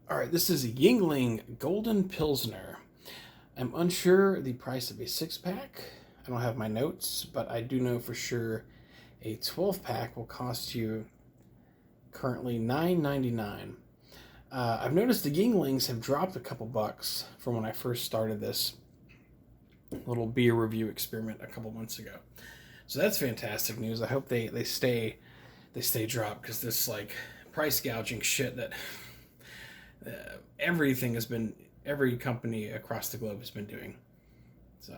All right, this is a Yuengling Golden Pilsner. I'm unsure the price of a 6-pack. I don't have my notes, but I do know for sure a 12-pack will cost you currently $9.99. I've noticed the Yuenglings have dropped a couple bucks from when I first started this little beer review experiment a couple months ago. So that's fantastic news. I hope they stay dropped, because this like price gouging shit that every company across the globe has been doing. So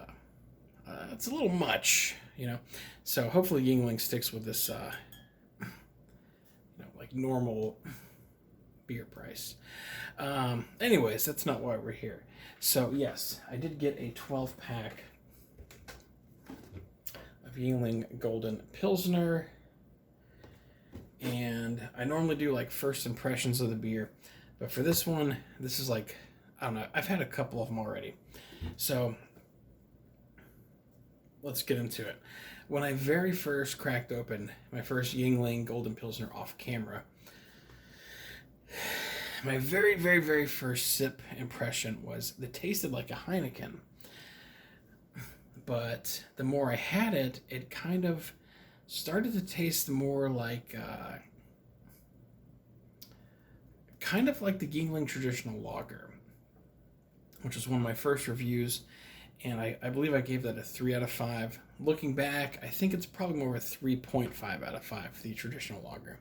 it's a little much, you know. So hopefully Yuengling sticks with this, like normal beer price. Anyways, that's not why we're here. So yes, I did get a 12-pack of Yuengling Golden Pilsner, and I normally do like first impressions of the beer, but for this one, this is like, I don't know, I've had a couple of them already. So let's get into it. When I very first cracked open my first Yuengling Golden Pilsner off camera, my very, very, very first sip impression was it tasted like a Heineken. But the more I had it, it kind of started to taste more like kind of like the Yuengling traditional lager, which was one of my first reviews, and I believe I gave that a 3 out of 5. Looking back, I think it's probably more of a 3.5 out of 5 for the traditional lager.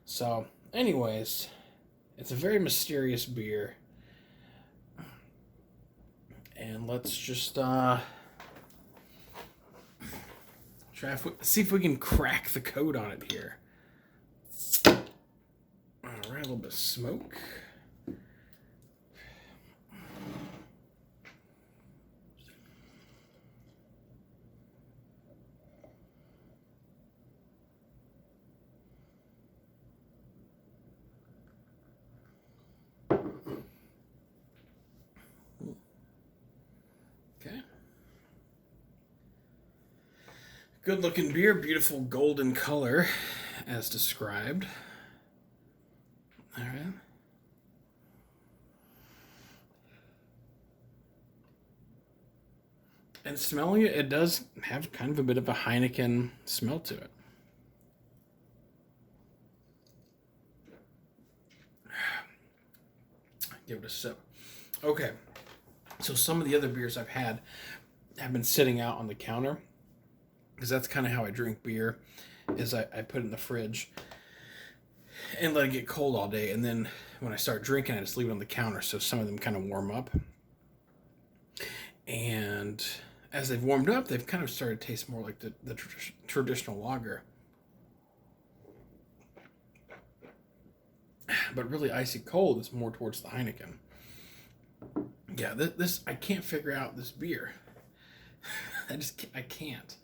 So anyways, it's a very mysterious beer, and let's just see if we can crack the code on it here. All right, a little bit of smoke. Okay. Good looking beer, beautiful golden color as described. All right. And smelling it, it does have kind of a bit of a Heineken smell to it. Give it a sip. Okay. So some of the other beers I've had have been sitting out on the counter, because that's kind of how I drink beer, is I put it in the fridge and let it get cold all day, and then when I start drinking, I just leave it on the counter so some of them kind of warm up. And as they've warmed up, they've kind of started to taste more like the traditional lager. But really icy cold is more towards the Heineken. Yeah, this I can't figure out this beer. I can't.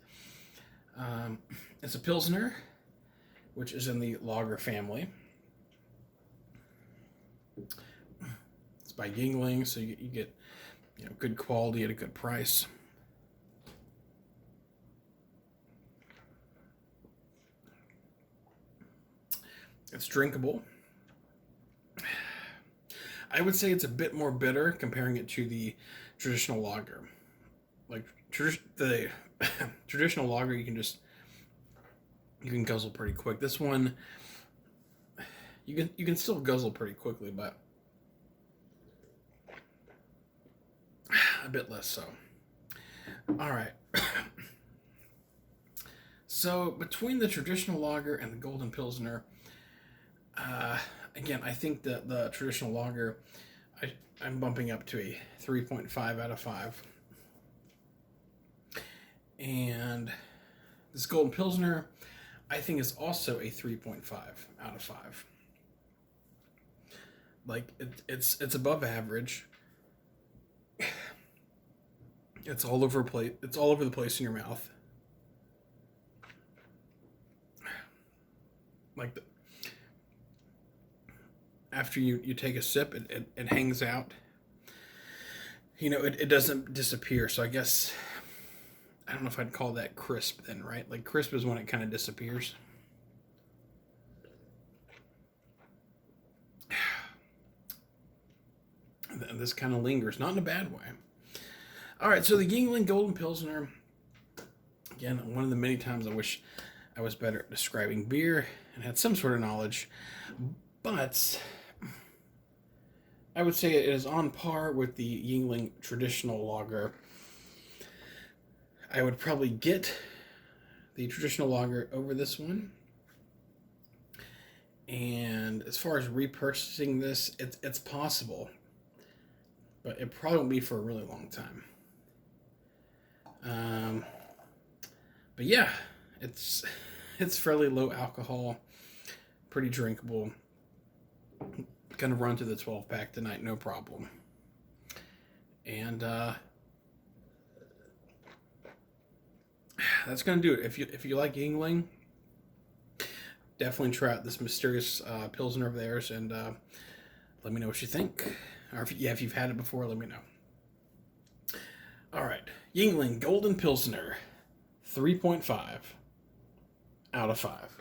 It's a Pilsner, which is in the lager family. It's by Yuengling, so you get good quality at a good price. It's drinkable. I would say it's a bit more bitter comparing it to the traditional lager. Like the traditional lager, you can guzzle pretty quick. This one, you can still guzzle pretty quickly, but a bit less so. All right. So between the traditional lager and the Golden Pilsner, again, I think that the traditional lager, I'm bumping up to a 3.5 out of 5. And this Golden Pilsner, I think, is also a 3.5 out of 5. Like, it's above average. It's all over the place in your mouth. Like, after you take a sip, it hangs out. It doesn't disappear. So I guess, I don't know if I'd call that crisp then, right? Like, crisp is when it kind of disappears. And this kind of lingers, not in a bad way. All right, so the Yuengling Golden Pilsner. Again, one of the many times I wish I was better at describing beer and had some sort of knowledge, but I would say it is on par with the Yuengling traditional lager. I would probably get the traditional lager over this one. And as far as repurchasing this, it's possible, but it probably won't be for a really long time. But yeah, it's fairly low alcohol, pretty drinkable. Gonna run to the 12 pack tonight, no problem. And that's gonna do it. If you like Yuengling, definitely try out this mysterious Pilsner of theirs, and let me know what you think. Or if you've had it before, let me know. All right, Yuengling Golden Pilsner, 3.5 out of 5.